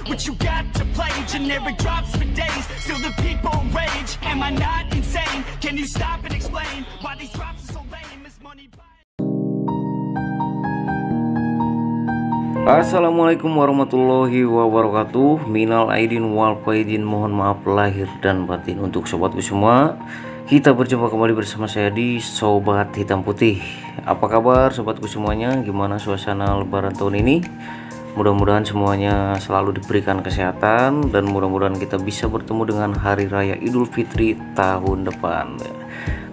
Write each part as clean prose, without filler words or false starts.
What you got to play? Generic drops for days. Still the people rage. Am I not insane? Can you stop and explain why these drops are so lame? Is money Assalamualaikum warahmatullahi wabarakatuh. Minal aidin wal faizin, mohon maaf lahir dan batin untuk sobatku semua. Kita berjumpa kembali bersama saya di Sobat Hitam Putih. Apa kabar sobatku semuanya? Gimana suasana lebaran tahun ini? Mudah-mudahan semuanya selalu diberikan kesehatan, dan mudah-mudahan kita bisa bertemu dengan Hari Raya Idul Fitri tahun depan.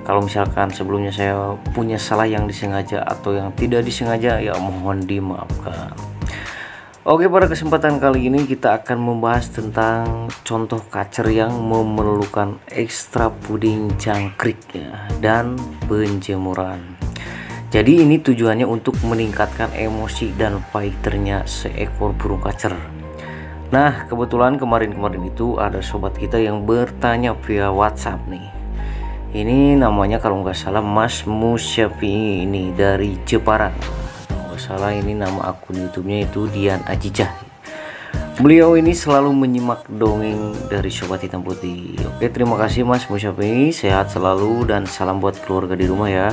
Kalau misalkan sebelumnya saya punya salah yang disengaja atau yang tidak disengaja, ya mohon dimaafkan. Oke, pada kesempatan kali ini kita akan membahas tentang contoh kacer yang memerlukan ekstra puding jangkrik ya, dan penjemuran. Jadi ini tujuannya untuk meningkatkan emosi dan fighternya seekor burung kacer. Nah, kebetulan kemarin-kemarin itu ada sobat kita yang bertanya via WhatsApp nih. Ini namanya kalau nggak salah Mas Musyafi, ini dari Jepara. Salah, ini nama akun YouTube-nya itu Dian Ajijah. Beliau ini selalu menyimak dongeng dari Sobat Hitam Putih. Oke, terima kasih Mas Musyafi, sehat selalu dan salam buat keluarga di rumah ya.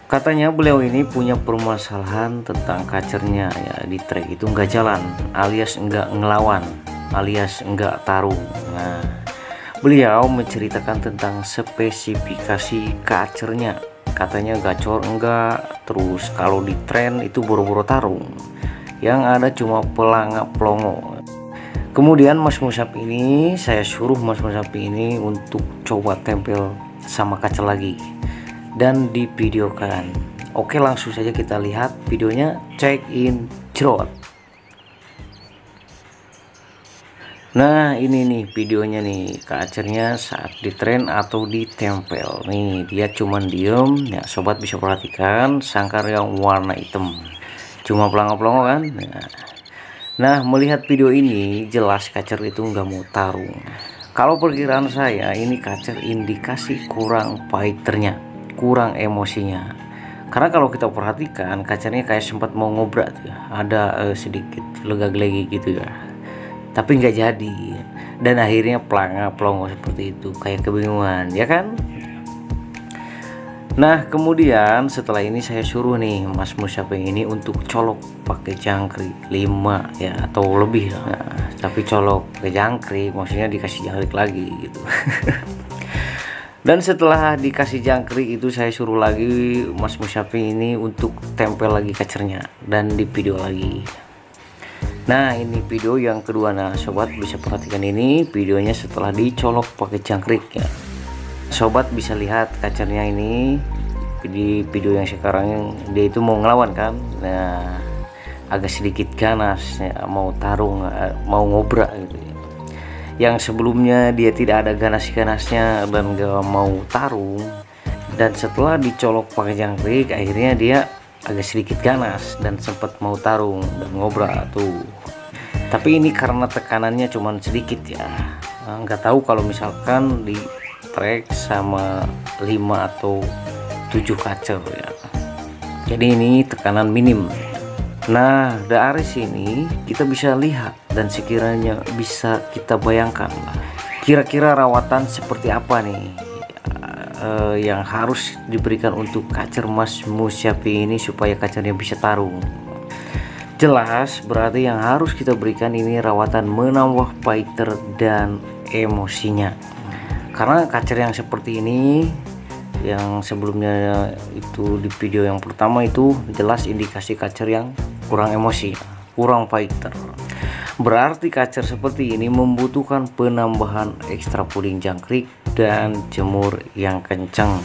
Katanya beliau ini punya permasalahan tentang kacernya ya, di trek itu nggak jalan, alias nggak ngelawan, alias nggak tarung. Nah, beliau menceritakan tentang spesifikasi kacernya. Katanya gacor enggak, terus kalau di tren itu boro-boro tarung, yang ada cuma pelangak pelongo. Kemudian Mas Musab ini, saya suruh Mas Musab ini untuk coba tempel sama kacer lagi dan divideokan. Oke, langsung saja kita lihat videonya, check in jerot. Nah, ini nih videonya nih, kacernya saat di tren atau ditempel. Nih dia cuman diem ya, sobat bisa perhatikan sangkar yang warna hitam, cuma pelongo-pelongo kan. Nah, melihat video ini jelas kacer itu nggak mau tarung. Kalau perkiraan saya, ini kacer indikasi kurang fighternya, kurang emosinya. Karena kalau kita perhatikan kacernya kayak sempat mau ngobrak ya, ada sedikit lega-gelegi gitu ya, tapi nggak jadi, dan akhirnya pelongo seperti itu, kayak kebingungan ya kan. Nah, kemudian setelah ini saya suruh nih Mas Musyafi ini untuk colok pakai jangkrik 5 ya atau lebih. Nah, tapi colok pakai jangkrik maksudnya dikasih jangkrik lagi gitu. Dan setelah dikasih jangkrik itu saya suruh lagi Mas Musyafi ini untuk tempel lagi kacernya dan di video lagi. Nah, ini video yang kedua. Nah, sobat bisa perhatikan ini videonya setelah dicolok pakai jangkrik ya. Sobat bisa lihat kacernya ini di video yang sekarang, dia itu mau ngelawan kan. Nah, agak sedikit ganas ya, mau tarung, mau ngobrak gitu ya. Yang sebelumnya dia tidak ada ganas-ganasnya dan gak mau tarung, dan setelah dicolok pakai jangkrik akhirnya dia agak sedikit ganas dan sempat mau tarung dan ngobrak tuh. Tapi ini karena tekanannya cuman sedikit ya. Nggak tahu kalau misalkan di trek sama 5 atau 7 kacer ya. Jadi ini tekanan minim. Nah, dari sini kita bisa lihat dan sekiranya bisa kita bayangkan kira-kira rawatan seperti apa nih yang harus diberikan untuk kacer Mas Musyafi ini supaya kacernya bisa tarung. Jelas berarti yang harus kita berikan ini rawatan menambah fighter dan emosinya. Karena kacer yang seperti ini, yang sebelumnya itu di video yang pertama itu jelas indikasi kacer yang kurang emosi, kurang fighter. Berarti kacer seperti ini membutuhkan penambahan ekstra puding jangkrik dan jemur yang kencang.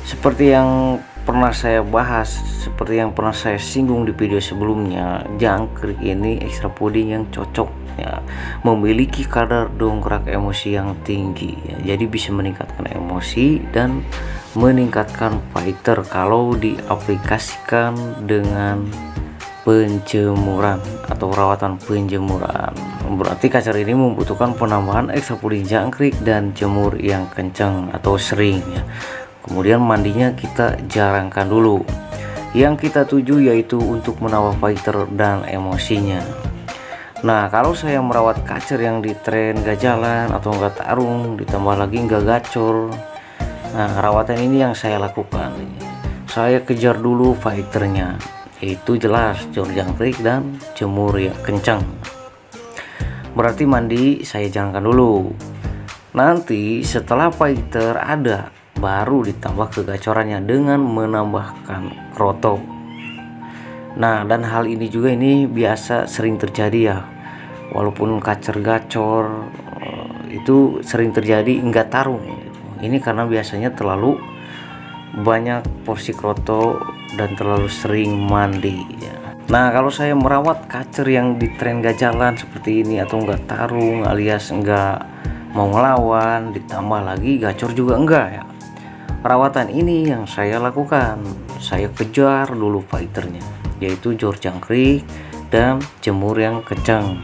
Seperti yang pernah saya bahas, seperti yang pernah saya singgung di video sebelumnya, jangkrik ini ekstra puding yang cocok ya, memiliki kadar dongkrak emosi yang tinggi ya, jadi bisa meningkatkan emosi dan meningkatkan fighter kalau diaplikasikan dengan penjemuran atau rawatan penjemuran. Berarti kacer ini membutuhkan penambahan ekstra puding jangkrik dan jemur yang kencang atau sering ya. Kemudian mandinya kita jarangkan dulu. Yang kita tuju yaitu untuk menambah fighter dan emosinya. Nah, kalau saya merawat kacer yang di tren gak jalan atau nggak tarung, ditambah lagi nggak gacor, nah rawatan ini yang saya lakukan. Saya kejar dulu fighternya, yaitu jelas jor jangkrik dan jemur yang kencang. Berarti mandi saya jalankan dulu. Nanti setelah fighter ada, baru ditambah kegacorannya dengan menambahkan kroto. Nah, dan hal ini juga ini biasa sering terjadi ya. Walaupun kacer gacor itu sering terjadi enggak tarung gitu. Ini karena biasanya terlalu banyak porsi kroto dan terlalu sering mandi ya. Nah, kalau saya merawat kacer yang di tren gak jalan seperti ini atau enggak tarung alias enggak mau ngelawan, ditambah lagi gacor juga enggak ya. Perawatan ini yang saya lakukan, saya kejar dulu fighternya, yaitu jor jangkrik dan jemur yang kencang.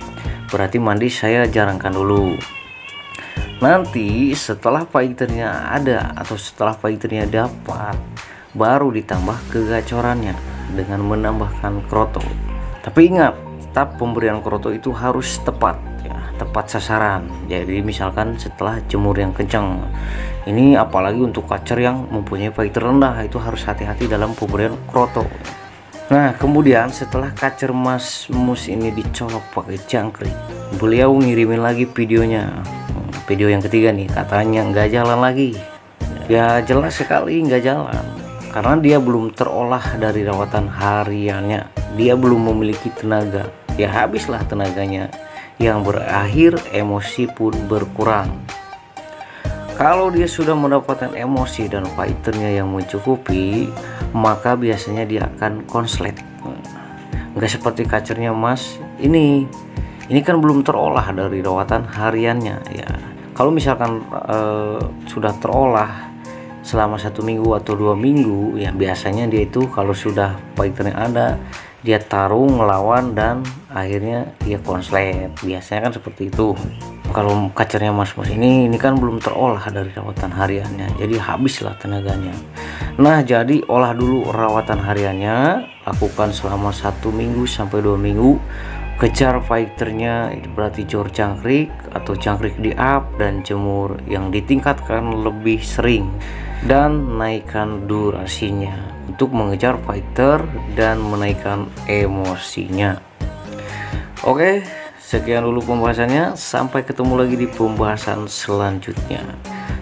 Berarti mandi saya jarangkan dulu. Nanti setelah fighternya ada atau setelah fighternya dapat, baru ditambah kegacorannya dengan menambahkan kroto. Tapi ingat, tahap pemberian kroto itu harus tepat ya, tepat sasaran. Jadi misalkan setelah jemur yang kencang, ini apalagi untuk kacer yang mempunyai fighter rendah, itu harus hati-hati dalam pemberian kroto. Nah, kemudian setelah kacer Mas Mus ini dicolok pakai jangkrik, beliau ngirimin lagi videonya. Video yang ketiga nih, katanya nggak jalan lagi. Ya jelas sekali nggak jalan, karena dia belum terolah dari rawatan hariannya. Dia belum memiliki tenaga. Ya habislah tenaganya, yang berakhir emosi pun berkurang. Kalau dia sudah mendapatkan emosi dan fighternya yang mencukupi, maka biasanya dia akan konslet. Nggak seperti kacernya Mas ini kan belum terolah dari rawatan hariannya ya. Kalau misalkan sudah terolah selama 1 minggu atau 2 minggu ya, biasanya dia itu kalau sudah fighternya ada, dia tarung ngelawan dan akhirnya dia konslet. Biasanya kan seperti itu. Kalau kacernya Mas Mus ini kan belum terolah dari rawatan hariannya, jadi habislah tenaganya. Nah, jadi olah dulu rawatan hariannya, lakukan selama 1 minggu sampai 2 minggu. Kejar fighternya, itu berarti jor jangkrik atau jangkrik di up dan jemur yang ditingkatkan lebih sering, dan naikkan durasinya untuk mengejar fighter dan menaikkan emosinya. Oke, sekian dulu pembahasannya. Sampai ketemu lagi di pembahasan selanjutnya.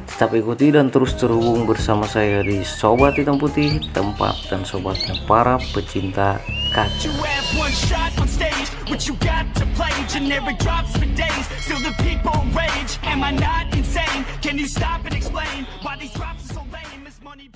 Tetap ikuti dan terus terhubung bersama saya di Sobat Hitam Putih, tempat dan sobatnya para pecinta kaca. You have one shot on stage, what you got to play? Generic drops for days, still the people rage. Am I not insane? Can you stop and explain why these drops are so lame? Is money